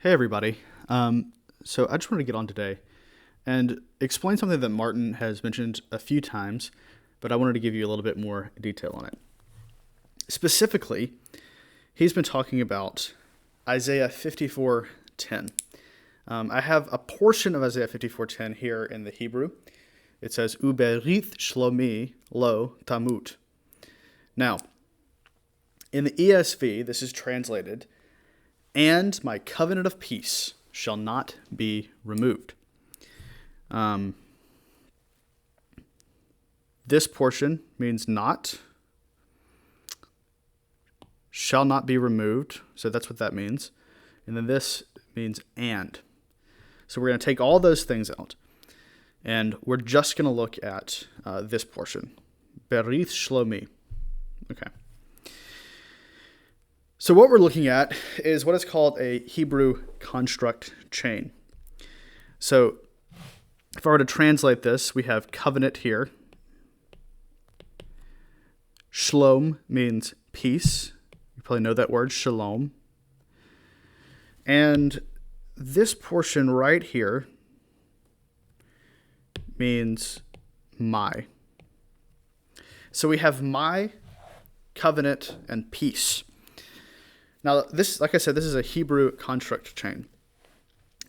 Hey everybody. So I just wanted to get on today and explain something that Martin has mentioned a few times, but I wanted to give you a little bit more detail on it. Specifically, he's been talking about Isaiah 54:10. I have a portion of Isaiah 54:10 here in the Hebrew. It says, Uberith shlomi lo tamut. Now, in the ESV, this is translated, and my covenant of peace shall not be removed. This portion means not, shall not be removed, so that's what that means. And then this means and. So we're going to take all those things out, and we're just going to look at this portion. Berith shlomi. Okay. So what we're looking at is what is called a Hebrew construct chain. So if I were to translate this, we have covenant here. Shalom means peace. You probably know that word, shalom. And this portion right here means my. So we have my, covenant, and peace. Now, this, like I said, this is a Hebrew construct chain.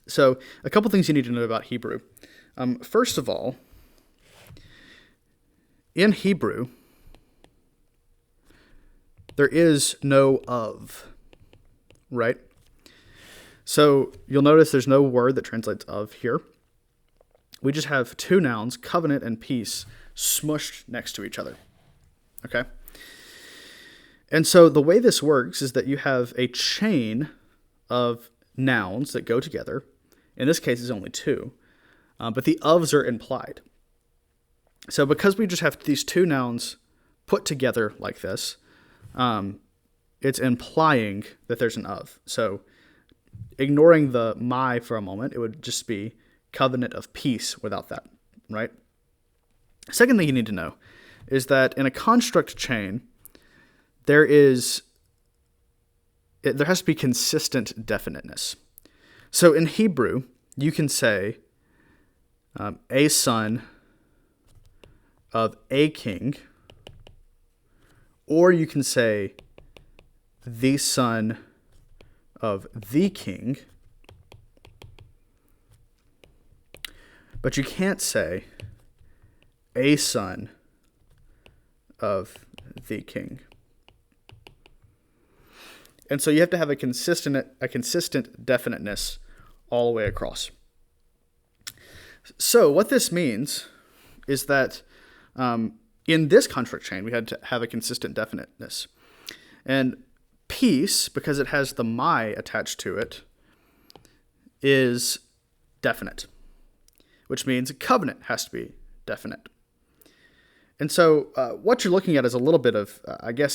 So a couple things you need to know about Hebrew. First of all, in Hebrew, there is no of, right? So you'll notice there's no word that translates of here. We just have two nouns, covenant and peace, smushed next to each other, okay? And so the way this works is that you have a chain of nouns that go together. In this case, it's only two, but the ofs are implied. So because we just have these two nouns put together like this, it's implying that there's an of. So ignoring the my for a moment, it would just be covenant of peace without that, right? Second thing you need to know is that in a construct chain, there has to be consistent definiteness. So in Hebrew, you can say a son of a king, or you can say the son of the king, but you can't say a son of the king. And so you have to have a consistent definiteness all the way across. So what this means is that in this construct chain, we had to have a consistent definiteness. And peace, because it has the my attached to it, is definite, which means a covenant has to be definite. And so what you're looking at is a little bit of,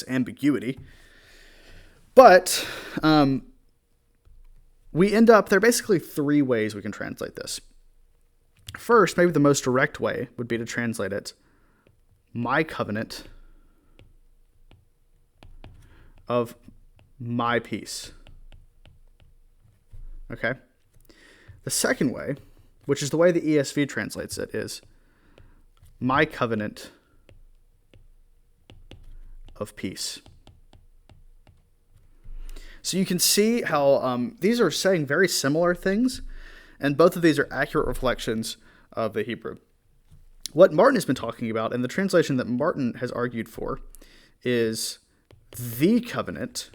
ambiguity. But we end up, there are basically three ways we can translate this. First, maybe the most direct way would be to translate it, my covenant of my peace. Okay? The second way, which is the way the ESV translates it, is my covenant of peace. So you can see how these are saying very similar things, and both of these are accurate reflections of the Hebrew. What Martin has been talking about, and the translation that Martin has argued for, is the covenant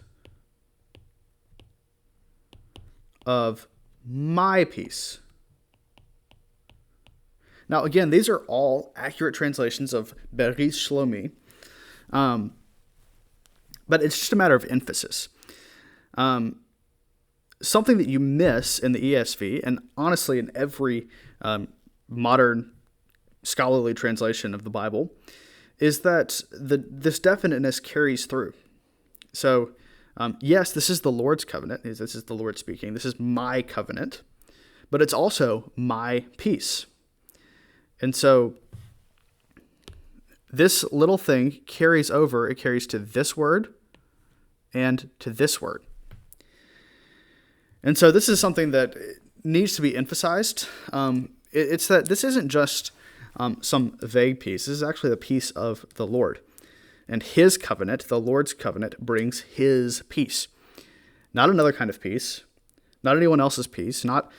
of my peace. Now, again, these are all accurate translations of Berith Shlomi, but it's just a matter of emphasis. Something that you miss in the ESV, and honestly in every modern scholarly translation of the Bible, is that this definiteness carries through. So, yes, this is the Lord's covenant. This is the Lord speaking. This is my covenant, but it's also my peace. And so this little thing carries over. It carries to this word and to this word. And so this is something that needs to be emphasized. It's that this isn't just some vague peace. This is actually the peace of the Lord. And his covenant, the Lord's covenant, brings his peace. Not another kind of peace, not anyone else's peace, not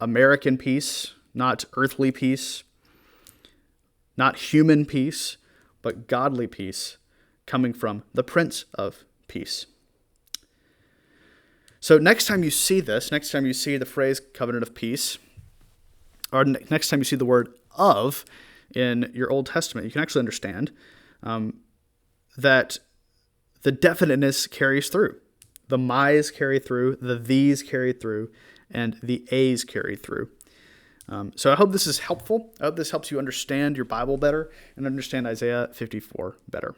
American peace, not earthly peace, not human peace, but godly peace coming from the Prince of Peace. So next time you see this, next time you see the phrase covenant of peace, or next time you see the word of in your Old Testament, you can actually understand that the definiteness carries through. The my's carry through, the these carry through, and the a's carry through. So I hope this is helpful. I hope this helps you understand your Bible better and understand Isaiah 54 better.